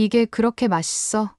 이게 그렇게 맛있어?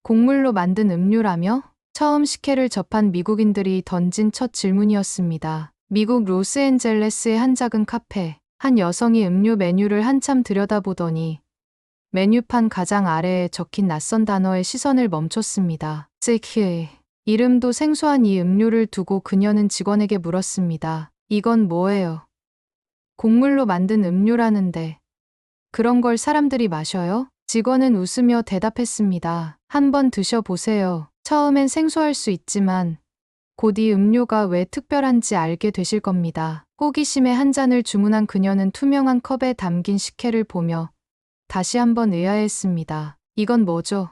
곡물로 만든 음료라며? 처음 식혜를 접한 미국인들이 던진 첫 질문이었습니다. 미국 로스앤젤레스의 한 작은 카페. 한 여성이 음료 메뉴를 한참 들여다보더니 메뉴판 가장 아래에 적힌 낯선 단어에 시선을 멈췄습니다. 식혜. 이름도 생소한 이 음료를 두고 그녀는 직원에게 물었습니다. 이건 뭐예요? 곡물로 만든 음료라는데 그런 걸 사람들이 마셔요? 직원은 웃으며 대답했습니다. 한번 드셔보세요. 처음엔 생소할 수 있지만 곧 이 음료가 왜 특별한지 알게 되실 겁니다. 호기심에 한 잔을 주문한 그녀는 투명한 컵에 담긴 식혜를 보며 다시 한번 의아했습니다. 이건 뭐죠?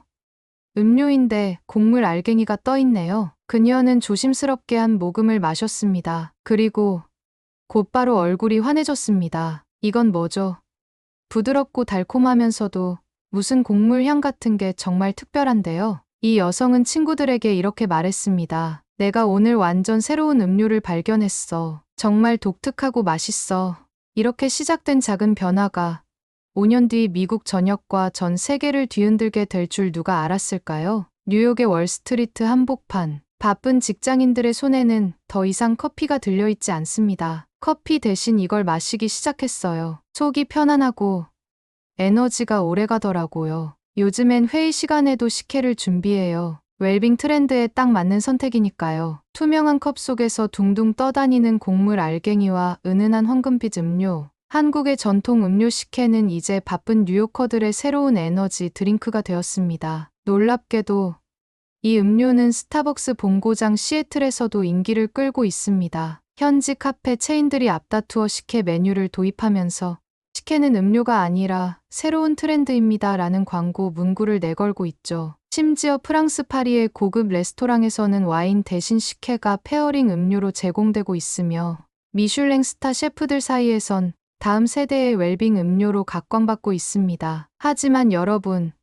음료인데 곡물 알갱이가 떠 있네요. 그녀는 조심스럽게 한 모금을 마셨습니다. 그리고 곧바로 얼굴이 환해졌습니다. 이건 뭐죠? 부드럽고 달콤하면서도 무슨 곡물 향 같은 게 정말 특별한데요. 이 여성은 친구들에게 이렇게 말했습니다. 내가 오늘 완전 새로운 음료를 발견했어. 정말 독특하고 맛있어. 이렇게 시작된 작은 변화가 5년 뒤 미국 전역과 전 세계를 뒤흔들게 될 줄 누가 알았을까요? 뉴욕의 월스트리트 한복판. 바쁜 직장인들의 손에는 더 이상 커피가 들려있지 않습니다. 커피 대신 이걸 마시기 시작했어요. 속이 편안하고 에너지가 오래가더라고요. 요즘엔 회의 시간에도 식혜를 준비해요. 웰빙 트렌드에 딱 맞는 선택이니까요. 투명한 컵 속에서 둥둥 떠다니는 곡물 알갱이와 은은한 황금빛 음료. 한국의 전통 음료 식혜는 이제 바쁜 뉴요커들의 새로운 에너지 드링크가 되었습니다. 놀랍게도 이 음료는 스타벅스 본고장 시애틀에서도 인기를 끌고 있습니다. 현지 카페 체인들이 앞다투어 식혜 메뉴를 도입하면서 식혜는 음료가 아니라 새로운 트렌드입니다 라는 광고 문구를 내걸고 있죠. 심지어 프랑스 파리의 고급 레스토랑에서는 와인 대신 식혜가 페어링 음료로 제공되고 있으며 미슐랭 스타 셰프들 사이에선 다음 세대의 웰빙 음료로 각광받고 있습니다. 하지만 여러분,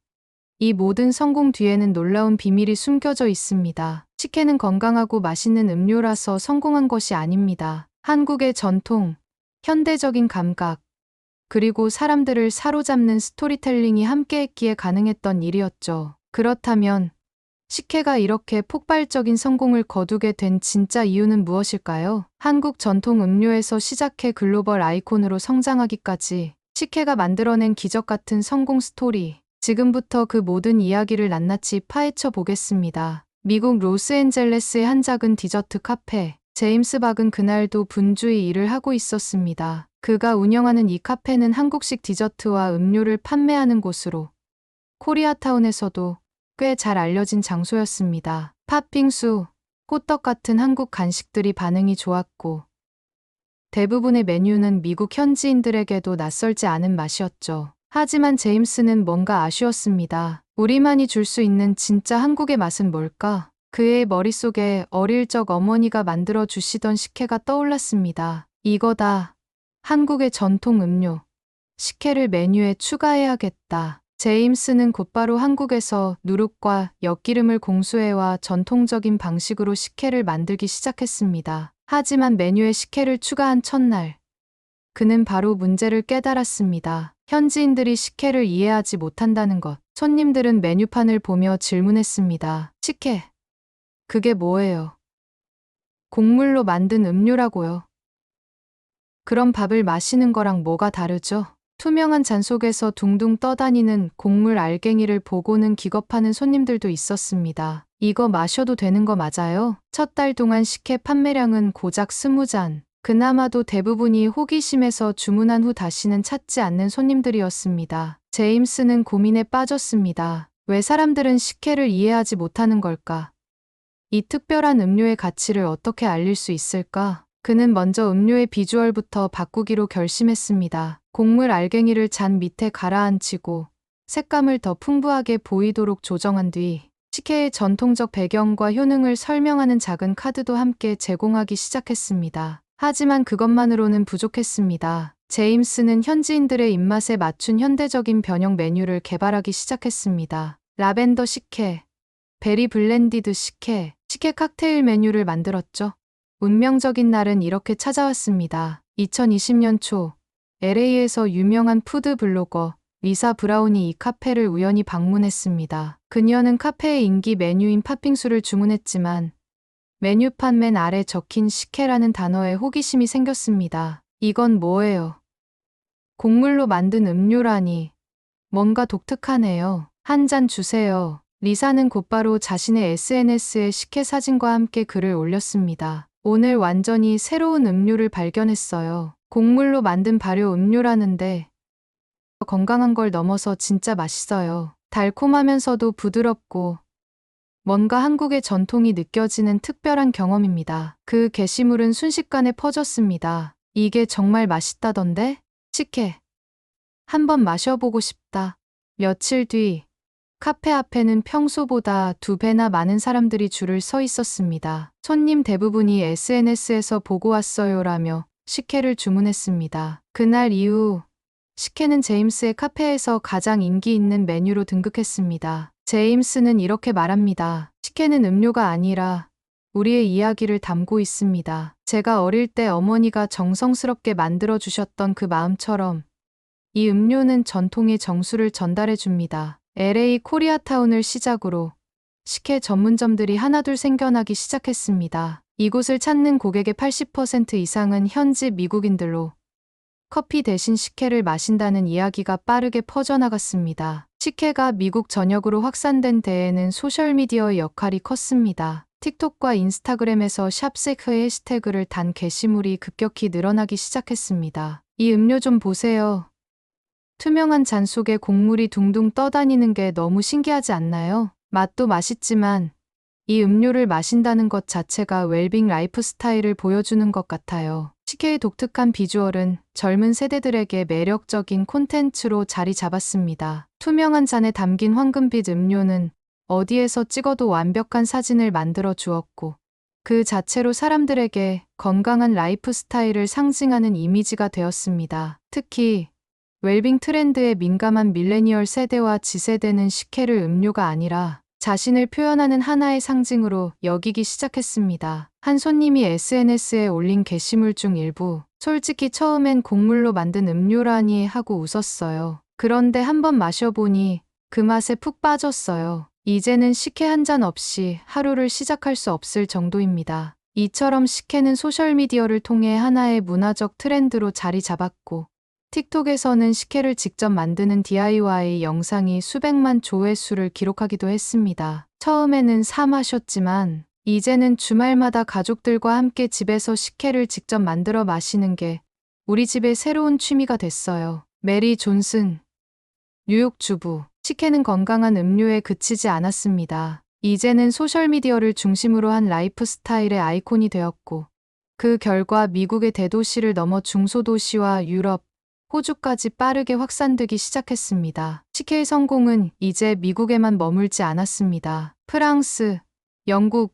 이 모든 성공 뒤에는 놀라운 비밀이 숨겨져 있습니다. 식혜는 건강하고 맛있는 음료라서 성공한 것이 아닙니다. 한국의 전통, 현대적인 감각, 그리고 사람들을 사로잡는 스토리텔링이 함께했기에 가능했던 일이었죠. 그렇다면 식혜가 이렇게 폭발적인 성공을 거두게 된 진짜 이유는 무엇일까요? 한국 전통 음료에서 시작해 글로벌 아이콘으로 성장하기까지 식혜가 만들어낸 기적 같은 성공 스토리. 지금부터 그 모든 이야기를 낱낱이 파헤쳐 보겠습니다. 미국 로스앤젤레스의 한 작은 디저트 카페. 제임스 박은 그날도 분주히 일을 하고 있었습니다. 그가 운영하는 이 카페는 한국식 디저트와 음료를 판매하는 곳으로 코리아타운에서도 꽤 잘 알려진 장소였습니다. 팥빙수, 호떡 같은 한국 간식들이 반응이 좋았고 대부분의 메뉴는 미국 현지인들에게도 낯설지 않은 맛이었죠. 하지만 제임스는 뭔가 아쉬웠습니다. 우리만이 줄 수 있는 진짜 한국의 맛은 뭘까? 그의 머릿속에 어릴 적 어머니가 만들어 주시던 식혜가 떠올랐습니다. 이거다. 한국의 전통 음료. 식혜를 메뉴에 추가해야겠다. 제임스는 곧바로 한국에서 누룩과 엿기름을 공수해와 전통적인 방식으로 식혜를 만들기 시작했습니다. 하지만 메뉴에 식혜를 추가한 첫날, 그는 바로 문제를 깨달았습니다. 현지인들이 식혜를 이해하지 못한다는 것. 손님들은 메뉴판을 보며 질문했습니다. 식혜, 그게 뭐예요? 곡물로 만든 음료라고요. 그럼 밥을 마시는 거랑 뭐가 다르죠? 투명한 잔 속에서 둥둥 떠다니는 곡물 알갱이를 보고는 기겁하는 손님들도 있었습니다. 이거 마셔도 되는 거 맞아요? 첫 달 동안 식혜 판매량은 고작 20잔. 그나마도 대부분이 호기심에서 주문한 후 다시는 찾지 않는 손님들이었습니다. 제임스는 고민에 빠졌습니다. 왜 사람들은 식혜를 이해하지 못하는 걸까? 이 특별한 음료의 가치를 어떻게 알릴 수 있을까? 그는 먼저 음료의 비주얼부터 바꾸기로 결심했습니다. 곡물 알갱이를 잔 밑에 가라앉히고 색감을 더 풍부하게 보이도록 조정한 뒤 식혜의 전통적 배경과 효능을 설명하는 작은 카드도 함께 제공하기 시작했습니다. 하지만 그것만으로는 부족했습니다. 제임스는 현지인들의 입맛에 맞춘 현대적인 변형 메뉴를 개발하기 시작했습니다. 라벤더 식혜, 베리 블렌디드 식혜, 식혜 칵테일 메뉴를 만들었죠. 운명적인 날은 이렇게 찾아왔습니다. 2020년 초 LA에서 유명한 푸드 블로거 리사 브라운이 이 카페를 우연히 방문했습니다. 그녀는 카페의 인기 메뉴인 팥빙수를 주문했지만 메뉴판 맨 아래 적힌 식혜라는 단어에 호기심이 생겼습니다. 이건 뭐예요? 곡물로 만든 음료라니. 뭔가 독특하네요. 한 잔 주세요. 리사는 곧바로 자신의 SNS에 식혜 사진과 함께 글을 올렸습니다. 오늘 완전히 새로운 음료를 발견했어요. 곡물로 만든 발효 음료라는데 건강한 걸 넘어서 진짜 맛있어요. 달콤하면서도 부드럽고 뭔가 한국의 전통이 느껴지는 특별한 경험입니다. 그 게시물은 순식간에 퍼졌습니다. 이게 정말 맛있다던데? 식혜. 한번 마셔보고 싶다. 며칠 뒤 카페 앞에는 평소보다 2배나 많은 사람들이 줄을 서 있었습니다. 손님 대부분이 SNS에서 보고 왔어요라며 식혜를 주문했습니다. 그날 이후 식혜는 제임스의 카페에서 가장 인기 있는 메뉴로 등극했습니다. 제임스는 이렇게 말합니다. 식혜는 음료가 아니라 우리의 이야기를 담고 있습니다. 제가 어릴 때 어머니가 정성스럽게 만들어 주셨던 그 마음처럼 이 음료는 전통의 정수를 전달해 줍니다. LA 코리아타운을 시작으로 식혜 전문점들이 하나둘 생겨나기 시작했습니다. 이곳을 찾는 고객의 80% 이상은 현지 미국인들로 커피 대신 식혜를 마신다는 이야기가 빠르게 퍼져나갔습니다. 식혜가 미국 전역으로 확산된 데에는 소셜미디어의 역할이 컸습니다. 틱톡과 인스타그램에서 샵세크의 해시태그를 단 게시물이 급격히 늘어나기 시작했습니다. 이 음료 좀 보세요. 투명한 잔 속에 곡물이 둥둥 떠다니는 게 너무 신기하지 않나요? 맛도 맛있지만 이 음료를 마신다는 것 자체가 웰빙 라이프 스타일을 보여주는 것 같아요. 식혜의 독특한 비주얼은 젊은 세대들에게 매력적인 콘텐츠로 자리 잡았습니다. 투명한 잔에 담긴 황금빛 음료는 어디에서 찍어도 완벽한 사진을 만들어 주었고 그 자체로 사람들에게 건강한 라이프 스타일을 상징하는 이미지가 되었습니다. 특히 웰빙 트렌드에 민감한 밀레니얼 세대와 지세대는 식혜를 음료가 아니라 자신을 표현하는 하나의 상징으로 여기기 시작했습니다. 한 손님이 SNS에 올린 게시물 중 일부, 솔직히 처음엔 곡물로 만든 음료라니 하고 웃었어요. 그런데 한번 마셔보니 그 맛에 푹 빠졌어요. 이제는 식혜 한 잔 없이 하루를 시작할 수 없을 정도입니다. 이처럼 식혜는 소셜미디어를 통해 하나의 문화적 트렌드로 자리 잡았고 틱톡에서는 식혜를 직접 만드는 DIY 영상이 수백만 조회수를 기록하기도 했습니다. 처음에는 사 마셨지만 이제는 주말마다 가족들과 함께 집에서 식혜를 직접 만들어 마시는 게 우리 집의 새로운 취미가 됐어요. 메리 존슨, 뉴욕 주부. 식혜는 건강한 음료에 그치지 않았습니다. 이제는 소셜미디어를 중심으로 한 라이프 스타일의 아이콘이 되었고 그 결과 미국의 대도시를 넘어 중소도시와 유럽, 호주까지 빠르게 확산되기 시작했습니다. 식혜의 성공은 이제 미국에만 머물지 않았습니다. 프랑스, 영국,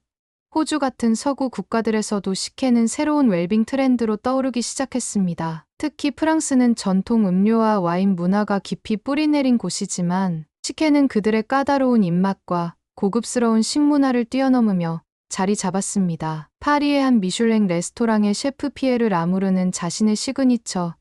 호주 같은 서구 국가들에서도 식혜는 새로운 웰빙 트렌드로 떠오르기 시작했습니다. 특히 프랑스는 전통 음료와 와인 문화가 깊이 뿌리내린 곳이지만 식혜는 그들의 까다로운 입맛과 고급스러운 식문화를 뛰어넘으며 자리 잡았습니다. 파리의 한 미슐랭 레스토랑의 셰프 피에르 라무르는 자신의 시그니처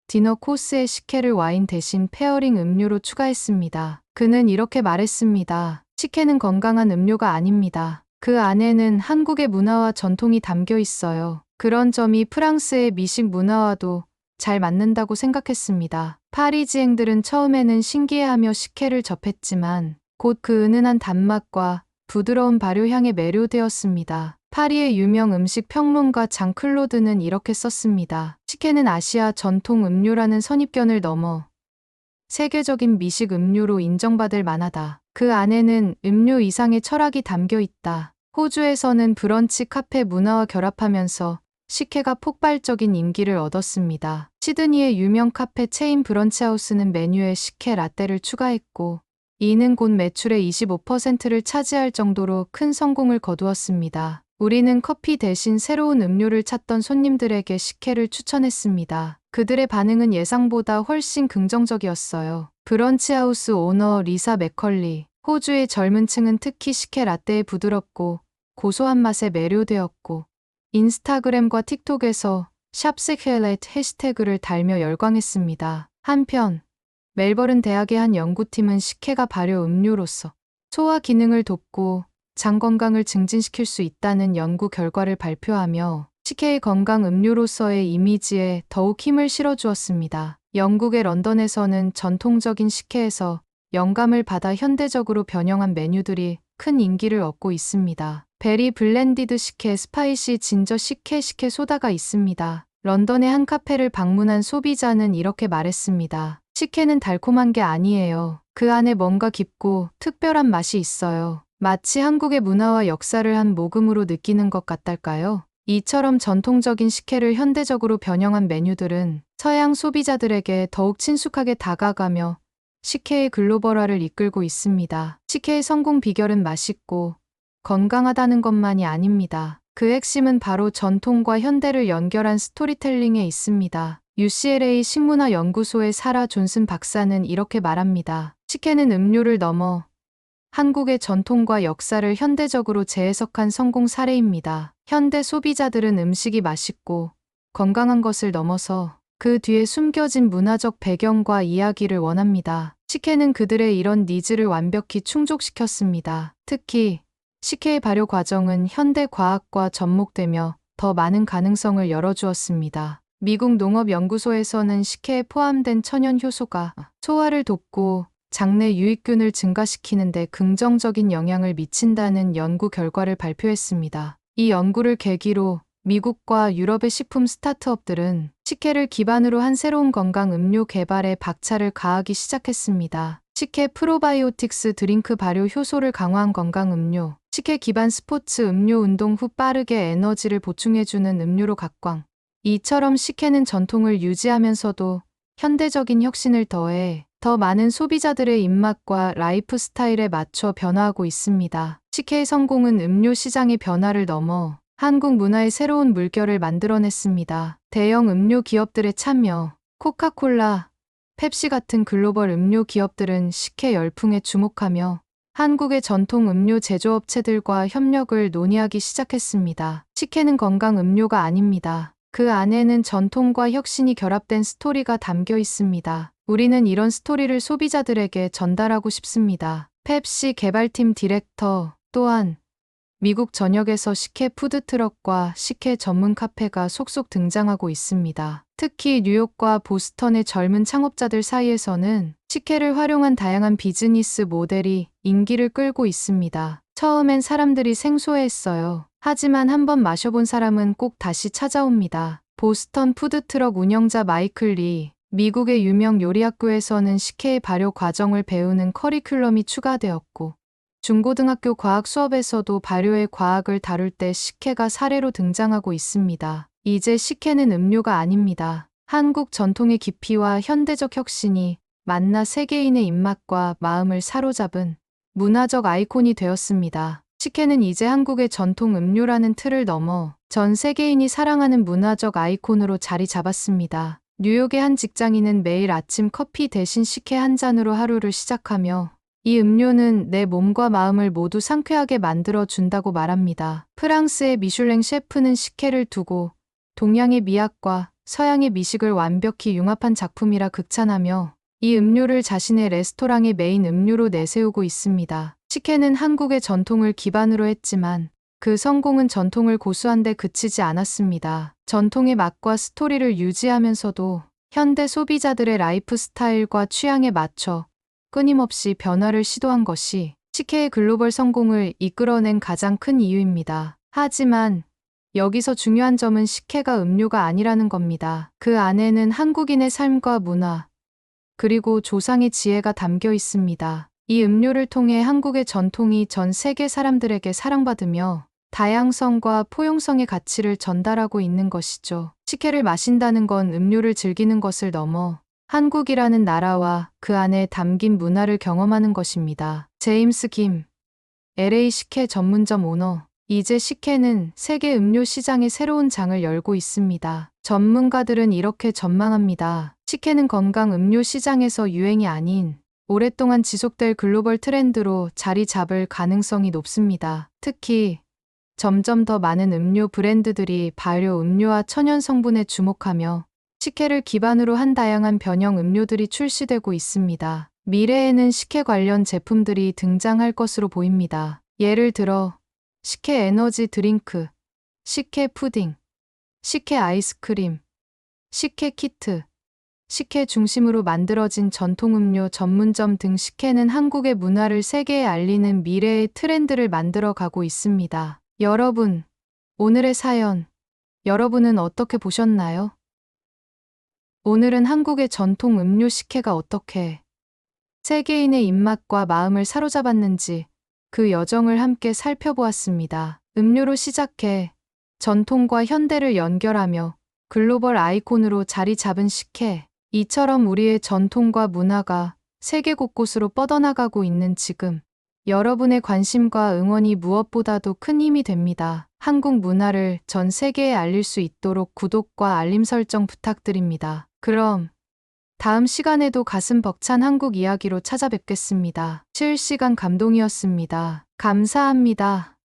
디너 코스에 식혜를 와인 대신 페어링 음료로 추가했습니다. 그는 이렇게 말했습니다. 식혜는 건강한 음료가 아닙니다. 그 안에는 한국의 문화와 전통이 담겨 있어요. 그런 점이 프랑스의 미식 문화와도 잘 맞는다고 생각했습니다. 파리지앵들은 처음에는 신기해하며 식혜를 접했지만 곧 그 은은한 단맛과 부드러운 발효향에 매료되었습니다. 파리의 유명 음식 평론가 장 클로드는 이렇게 썼습니다. 식혜는 아시아 전통 음료라는 선입견을 넘어 세계적인 미식 음료로 인정받을 만하다. 그 안에는 음료 이상의 철학이 담겨 있다. 호주에서는 브런치 카페 문화와 결합하면서 식혜가 폭발적인 인기를 얻었습니다. 시드니의 유명 카페 체인 브런치하우스는 메뉴에 식혜 라떼를 추가했고 이는 곧 매출의 25%를 차지할 정도로 큰 성공을 거두었습니다. 우리는 커피 대신 새로운 음료를 찾던 손님들에게 식혜를 추천했습니다. 그들의 반응은 예상보다 훨씬 긍정적이었어요. 브런치하우스 오너 리사 맥컬리, 호주의 젊은 층은 특히 식혜 라떼의 부드럽고 고소한 맛에 매료되었고 인스타그램과 틱톡에서 샵스케일렛 해시태그를 달며 열광했습니다. 한편 멜버른 대학의 한 연구팀은 식혜가 발효 음료로서 소화 기능을 돕고 장 건강을 증진시킬 수 있다는 연구 결과를 발표하며 식혜의 건강 음료로서의 이미지에 더욱 힘을 실어주었습니다. 영국의 런던에서는 전통적인 식혜에서 영감을 받아 현대적으로 변형한 메뉴들이 큰 인기를 얻고 있습니다. 베리 블렌디드 식혜, 스파이시 진저 식혜, 식혜 소다가 있습니다. 런던의 한 카페를 방문한 소비자는 이렇게 말했습니다. 식혜는 달콤한 게 아니에요. 그 안에 뭔가 깊고 특별한 맛이 있어요. 마치 한국의 문화와 역사를 한 모금으로 느끼는 것 같달까요? 이처럼 전통적인 식혜를 현대적으로 변형한 메뉴들은 서양 소비자들에게 더욱 친숙하게 다가가며 식혜의 글로벌화를 이끌고 있습니다. 식혜의 성공 비결은 맛있고 건강하다는 것만이 아닙니다. 그 핵심은 바로 전통과 현대를 연결한 스토리텔링에 있습니다. UCLA 식문화연구소의 사라 존슨 박사는 이렇게 말합니다. 식혜는 음료를 넘어 한국의 전통과 역사를 현대적으로 재해석한 성공 사례입니다. 현대 소비자들은 음식이 맛있고 건강한 것을 넘어서 그 뒤에 숨겨진 문화적 배경과 이야기를 원합니다. 식혜는 그들의 이런 니즈를 완벽히 충족시켰습니다. 특히 식혜의 발효 과정은 현대 과학과 접목되며 더 많은 가능성을 열어주었습니다. 미국 농업연구소에서는 식혜에 포함된 천연 효소가 소화를 돕고 장내 유익균을 증가시키는 데 긍정적인 영향을 미친다는 연구 결과를 발표했습니다. 이 연구를 계기로 미국과 유럽의 식품 스타트업들은 식혜를 기반으로 한 새로운 건강 음료 개발에 박차를 가하기 시작했습니다. 식혜 프로바이오틱스 드링크 발효 효소를 강화한 건강 음료, 식혜 기반 스포츠 음료 운동 후 빠르게 에너지를 보충해주는 음료로 각광. 이처럼 식혜는 전통을 유지하면서도 현대적인 혁신을 더해 더 많은 소비자들의 입맛과 라이프 스타일에 맞춰 변화하고 있습니다. 식혜의 성공은 음료 시장의 변화를 넘어 한국 문화의 새로운 물결을 만들어냈습니다. 대형 음료 기업들의 참여, 코카콜라, 펩시 같은 글로벌 음료 기업들은 식혜 열풍에 주목하며 한국의 전통 음료 제조업체들과 협력을 논의하기 시작했습니다. 식혜는 건강 음료가 아닙니다. 그 안에는 전통과 혁신이 결합된 스토리가 담겨 있습니다. 우리는 이런 스토리를 소비자들에게 전달하고 싶습니다. 펩시 개발팀 디렉터 또한 미국 전역에서 식혜 푸드트럭과 식혜 전문 카페가 속속 등장하고 있습니다. 특히 뉴욕과 보스턴의 젊은 창업자들 사이에서는 식혜를 활용한 다양한 비즈니스 모델이 인기를 끌고 있습니다. 처음엔 사람들이 생소해했어요. 하지만 한번 마셔본 사람은 꼭 다시 찾아옵니다. 보스턴 푸드트럭 운영자 마이클 리, 미국의 유명 요리학교에서는 식혜의 발효 과정을 배우는 커리큘럼이 추가되었고, 중고등학교 과학 수업에서도 발효의 과학을 다룰 때 식혜가 사례로 등장하고 있습니다. 이제 식혜는 음료가 아닙니다. 한국 전통의 깊이와 현대적 혁신이 만나 세계인의 입맛과 마음을 사로잡은 문화적 아이콘이 되었습니다. 식혜는 이제 한국의 전통 음료라는 틀을 넘어 전 세계인이 사랑하는 문화적 아이콘으로 자리 잡았습니다. 뉴욕의 한 직장인은 매일 아침 커피 대신 식혜 한 잔으로 하루를 시작하며 이 음료는 내 몸과 마음을 모두 상쾌하게 만들어 준다고 말합니다. 프랑스의 미슐랭 셰프는 식혜를 두고 동양의 미학과 서양의 미식을 완벽히 융합한 작품이라 극찬하며 이 음료를 자신의 레스토랑의 메인 음료로 내세우고 있습니다. 식혜는 한국의 전통을 기반으로 했지만 그 성공은 전통을 고수한 데 그치지 않았습니다. 전통의 맛과 스토리를 유지하면서도 현대 소비자들의 라이프 스타일과 취향에 맞춰 끊임없이 변화를 시도한 것이 식혜의 글로벌 성공을 이끌어낸 가장 큰 이유입니다. 하지만 여기서 중요한 점은 식혜가 음료가 아니라는 겁니다. 그 안에는 한국인의 삶과 문화, 그리고 조상의 지혜가 담겨 있습니다. 이 음료를 통해 한국의 전통이 전 세계 사람들에게 사랑받으며 다양성과 포용성의 가치를 전달하고 있는 것이죠. 식혜를 마신다는 건 음료를 즐기는 것을 넘어 한국이라는 나라와 그 안에 담긴 문화를 경험하는 것입니다. 제임스 김, LA 식혜 전문점 오너. 이제 식혜는 세계 음료 시장의 새로운 장을 열고 있습니다. 전문가들은 이렇게 전망합니다. 식혜는 건강 음료 시장에서 유행이 아닌 오랫동안 지속될 글로벌 트렌드로 자리 잡을 가능성이 높습니다. 특히 점점 더 많은 음료 브랜드들이 발효 음료와 천연 성분에 주목하며 식혜를 기반으로 한 다양한 변형 음료들이 출시되고 있습니다. 미래에는 식혜 관련 제품들이 등장할 것으로 보입니다. 예를 들어 식혜 에너지 드링크, 식혜 푸딩, 식혜 아이스크림, 식혜 키트, 식혜 중심으로 만들어진 전통 음료 전문점 등 식혜는 한국의 문화를 세계에 알리는 미래의 트렌드를 만들어 가고 있습니다. 여러분, 오늘의 사연, 여러분은 어떻게 보셨나요? 오늘은 한국의 전통 음료 식혜가 어떻게 세계인의 입맛과 마음을 사로잡았는지 그 여정을 함께 살펴보았습니다. 음료로 시작해 전통과 현대를 연결하며 글로벌 아이콘으로 자리 잡은 식혜. 이처럼 우리의 전통과 문화가 세계 곳곳으로 뻗어나가고 있는 지금, 여러분의 관심과 응원이 무엇보다도 큰 힘이 됩니다. 한국 문화를 전 세계에 알릴 수 있도록 구독과 알림 설정 부탁드립니다. 그럼 다음 시간에도 가슴 벅찬 한국 이야기로 찾아뵙겠습니다. 실시간 감동이었습니다. 감사합니다.